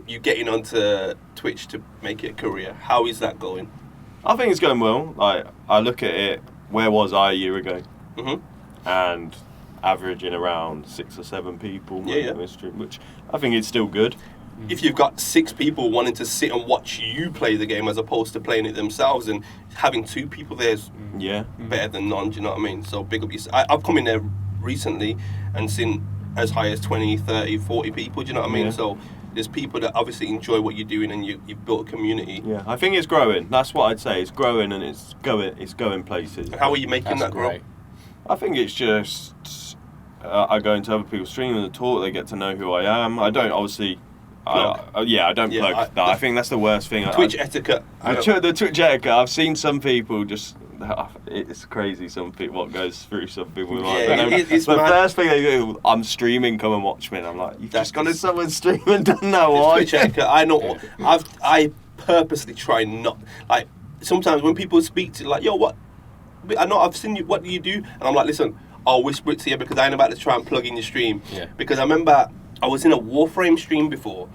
you getting onto Twitch to make it a career. How is that going? I think it's going well. Like, I look at it, where was I a year ago? And averaging around 6 or 7 people stream, which I think is still good. If you've got 6 people wanting to sit and watch you play the game as opposed to playing it themselves, and having 2 people there is better than none, do you know what I mean? So big up yourself. I've come in there recently and seen as high as 20, 30, 40 people, do you know what I mean? So there's people that obviously enjoy what you're doing, and you've built a community. Yeah, I think it's growing. That's what I'd say. It's growing, and it's going places. And how are you making that grow? I think it's just I go into other people's streams and talk. They get to know who I am. I don't obviously. I don't plug that. I think that's the worst thing. Twitch etiquette. The Twitch etiquette. I've seen some people just. It's crazy. Some people, what goes through some people. The first thing they do, I'm streaming. Come and watch me. And I'm like, you've just gone to someone's stream and done that. Why? Twitch etiquette. I know. I purposely try not like. Sometimes when people speak to like, yo, what? I know I've seen you. What do you do? And I'm like, listen, I'll whisper it to you because I ain't about to try and plug in your stream. Yeah. Because I remember I was in a Warframe stream before,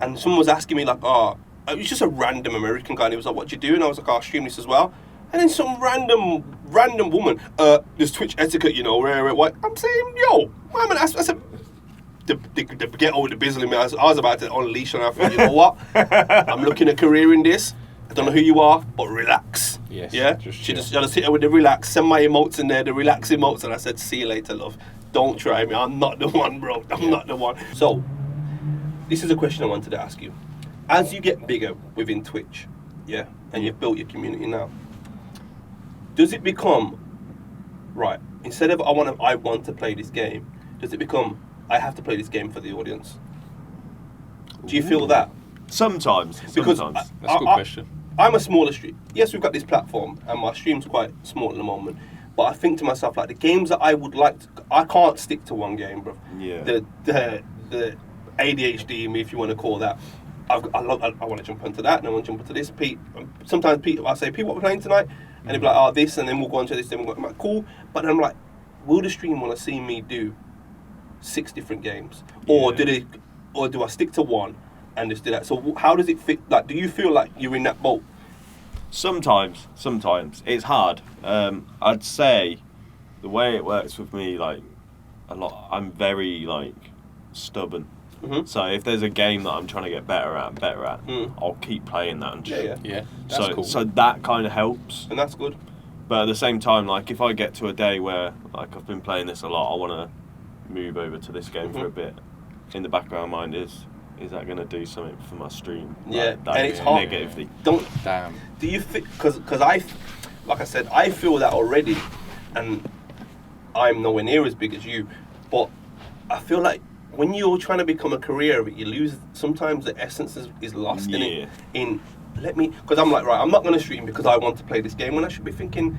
and someone was asking me like, it was just a random American guy. And he was like, what do you do? And I was like, I stream this as well. And then some random woman, there's Twitch etiquette, you know, what? I'm saying, yo, I said, the get over the bizzle in me. I was about to unleash on her. I thought, you know what? I'm looking at career in this. I don't know who you are, but relax. Yes. Yeah? She just hit her with the relax, send my emotes in there, the relax emotes, and I said, see you later, love. Don't try me. I'm not the one, bro. I'm not the one. So, this is a question I wanted to ask you. As you get bigger within Twitch, and you've built your community now, does it become, right, instead of I want to play this game, does it become, I have to play this game for the audience? Do you feel that? Sometimes. Because that's a good question. I'm a smaller stream. Yes, we've got this platform, and my stream's quite small at the moment. But I think to myself, like, the games that I would like to... I can't stick to one game, bro. Yeah. The ADHD in me, if you want to call that. I want to jump onto that, and I want to jump onto this. Pete, sometimes I'll say, Pete, what we're playing tonight? And he'll be like, this, and then we'll go on to this, then we'll go... I'm like, cool. But then I'm like, will the stream want to see me do 6 different games? Or do I stick to one and just do that? So how does it fit? Like, do you feel like you're in that boat? Sometimes it's hard. I'd say the way it works with me, like a lot, I'm very like stubborn. So if there's a game that I'm trying to get better at, I'll keep playing that. And That's cool. So that kind of helps, and that's good. But at the same time, like if I get to a day where like I've been playing this a lot, I want to move over to this game for a bit. In the back of my mind is that going to do something for my stream? Yeah, like, and it's hard. Negatively. Damn. Do you think? Because like I said, I feel that already, and I'm nowhere near as big as you. But I feel like when you're trying to become a career of it, you lose. Sometimes the essence is lost in it. Because I'm like, right, I'm not going to stream because I want to play this game. When I should be thinking,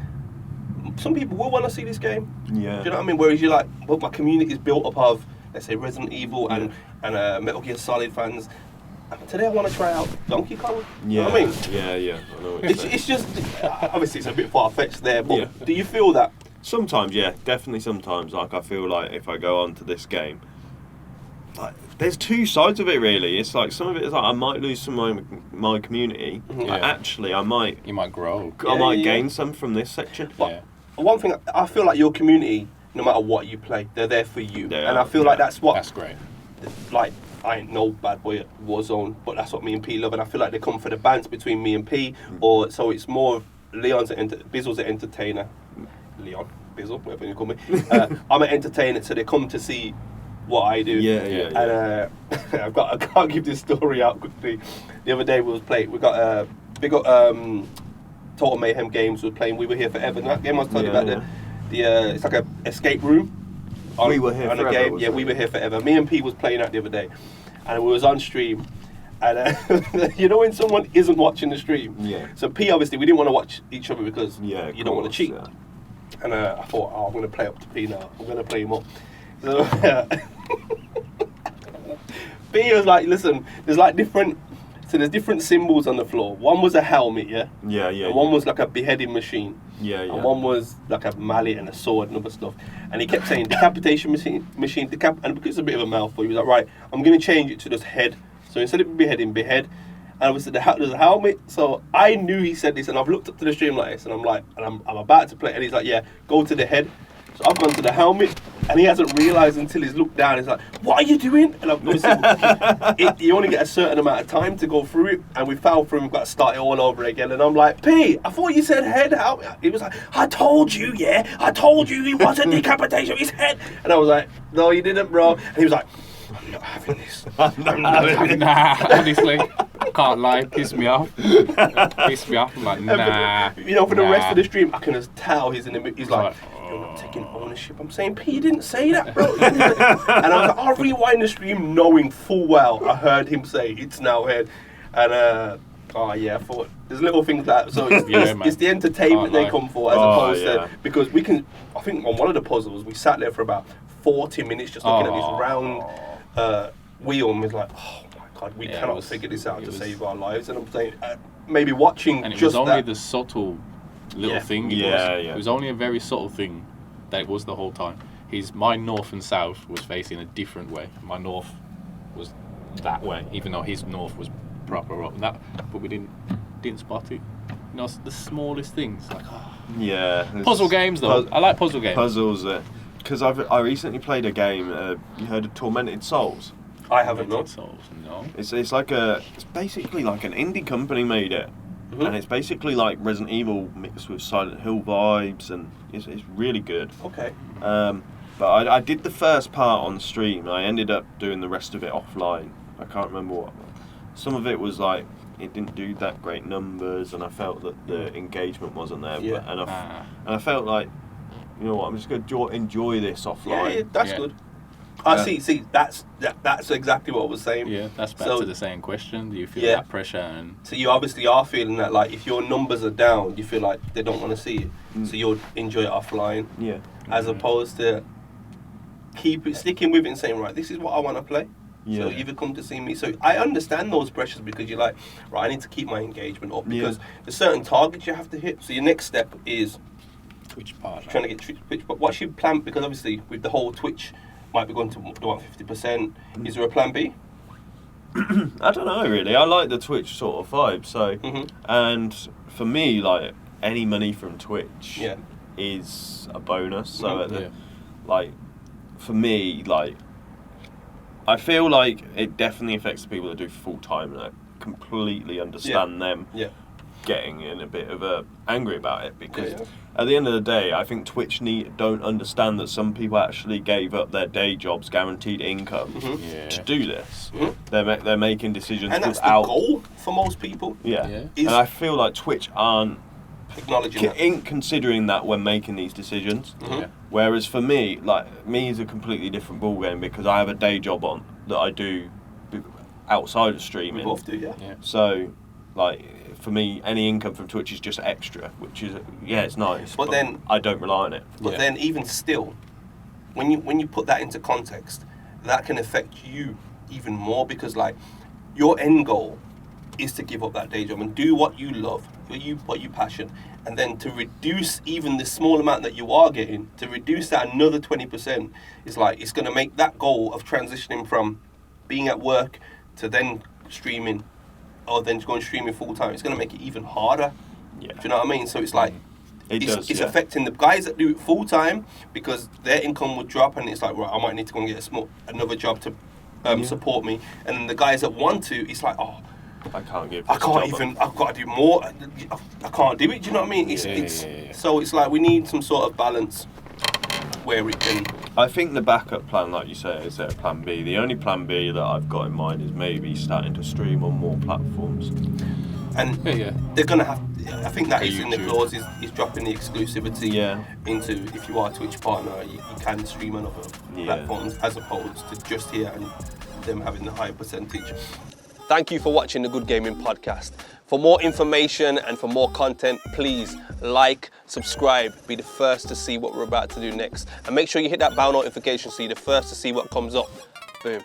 some people will want to see this game. Yeah. Do you know what I mean? Whereas you're like, well, my community is built up of, let's say, Resident Evil and Metal Gear Solid fans. And today I want to try out Donkey Kong. You know what I mean? Yeah. I know what it's just, obviously it's a bit far-fetched there, but do you feel that? Sometimes, yeah, definitely sometimes. Like, I feel like if I go on to this game, like, there's 2 sides of it, really. It's like, some of it is like, I might lose some of my community, but actually you might grow. I might gain some from this section. But one thing, I feel like your community, no matter what you play, they're there for you. And I feel like that's great. Like, I ain't no bad boy at Warzone, but that's what me and P love, and I feel like they come for the bands between me and P, or so it's more Bizzle's an entertainer. Leon, Bizzle, whatever you call me. I'm an entertainer, so they come to see what I do. And I can't give this story out quickly. The other day we got big up Total Mayhem Games was playing We Were Here Forever. And that game I was telling you about, it's like a escape room. We Were Here Forever. Game. Yeah, We Were Here Forever. Me and P was playing that the other day, and we was on stream. And you know when someone isn't watching the stream? Yeah. So P, obviously, we didn't want to watch each other because you don't want to cheat. Yeah. And I thought, I'm going to play up to P now. I'm going to play him up. So P was like, listen, there's like there's different symbols on the floor. One was a helmet, and one was like a beheading machine. And one was like a mallet and a sword and other stuff. And he kept saying decapitation machine, and because it's a bit of a mouthful, he was like, right, I'm going to change it to just head, So instead of behead. And obviously there's a helmet, so I knew he said this, and I've looked up to the stream like this, and I'm about to play, and he's like, yeah, go to the head. So I've gone to the helmet, and he hasn't realised until he's looked down. He's like, what are you doing? And you only get a certain amount of time to go through it, and we fell through, we've got to start it all over again. And I'm like, P, I thought you said head helmet. He was like, I told you it wasn't decapitation, it's head. And I was like, no, you didn't, bro. And he was like, I'm not having this. Nah, honestly, can't lie, piss me off. I'm like, nah. For the rest of the stream, I can just tell he's in the mood. He's like, you're not taking ownership. I'm saying, P, you didn't say that, bro. And I was like, I'll rewind the stream knowing full well I heard him say, it's now head. And, I thought, there's little things like that. So it's the entertainment they come for as opposed to, because we can, I think on one of the puzzles, we sat there for about 40 minutes just looking at this round wheel, and was like, oh my God, we cannot figure this out to save our lives. And I'm saying, maybe watching and it just was only the subtle little thing. It was only a very subtle thing that it was the whole time. My north and south was facing a different way. My north was that way, even though his north was proper up that, but we didn't spot it. The smallest things, like puzzle games though. I like puzzle games. Puzzles, because I recently played a game. You heard of Tormented Souls? I haven't. Souls, no. It's basically like an indie company made it, and it's basically like Resident Evil mixed with Silent Hill vibes, and it's really good. Okay. But I did the first part on stream. I ended up doing the rest of it offline. I can't remember what. Some of it was like it didn't do that great numbers, and I felt that the engagement wasn't there. Yeah. And I felt like, you know what, I'm just going to enjoy this offline. Yeah, that's good. See, that's exactly what I was saying. Yeah, that's back to the same question. Do you feel that pressure? And so you obviously are feeling that, like, if your numbers are down, you feel like they don't want to see it. So you'll enjoy it offline. Yeah. As opposed to sticking with it and saying, right, this is what I want to play. Yeah. So you've come to see me. So I understand those pressures, because you're like, right, I need to keep my engagement up, because there's certain targets you have to hit. So your next step is Twitch partner. Trying to get Twitch. But what's your plan? Because obviously with the whole Twitch might be going to 50%. Is there a plan B? I don't know really. I like the Twitch sort of vibe. So, and for me, like, any money from Twitch is a bonus. So, like, for me, like, I feel like it definitely affects the people that do full time, and I completely understand them getting in a bit of angry about it, because at the end of the day, I think Twitch don't understand that some people actually gave up their day jobs, guaranteed income, to do this. They're making decisions and that's without the goal for most people. And I feel like Twitch aren't acknowledging considering that when making these decisions. Whereas for me, like, me is a completely different ballgame, because I have a day job on that I do outside of streaming. We both do, So, like, for me, any income from Twitch is just extra, which is it's nice. But then I don't rely on it. But then even still, when you put that into context, that can affect you even more, because, like, your end goal is to give up that day job and do what you love, what you passion, and then to reduce even the small amount that you are getting, to reduce that another 20%, is like, it's going to make that goal of transitioning from being at work to then streaming, or then going streaming full time, it's going to make it even harder. Do you know what I mean? So it's like, it's affecting the guys that do it full time, because their income would drop, and it's like, right, I might need to go and get another job to support me. And then the guys that want to, it's like, oh, I can't I've got to do more. I can't do it. Do you know what I mean? So it's like, we need some sort of balance where we can. I think the backup plan, like you say, is a plan B. The only plan B that I've got in mind is maybe starting to stream on more platforms. And they're going to have, I think that is in the clause, is dropping the exclusivity into, if you are a Twitch partner, you can stream on other platforms, as opposed to just here and them having the higher percentage. Thank you for watching the Good Gaming Podcast. For more information and for more content, please like, subscribe, be the first to see what we're about to do next. And make sure you hit that bell notification so you're the first to see what comes up. Boom.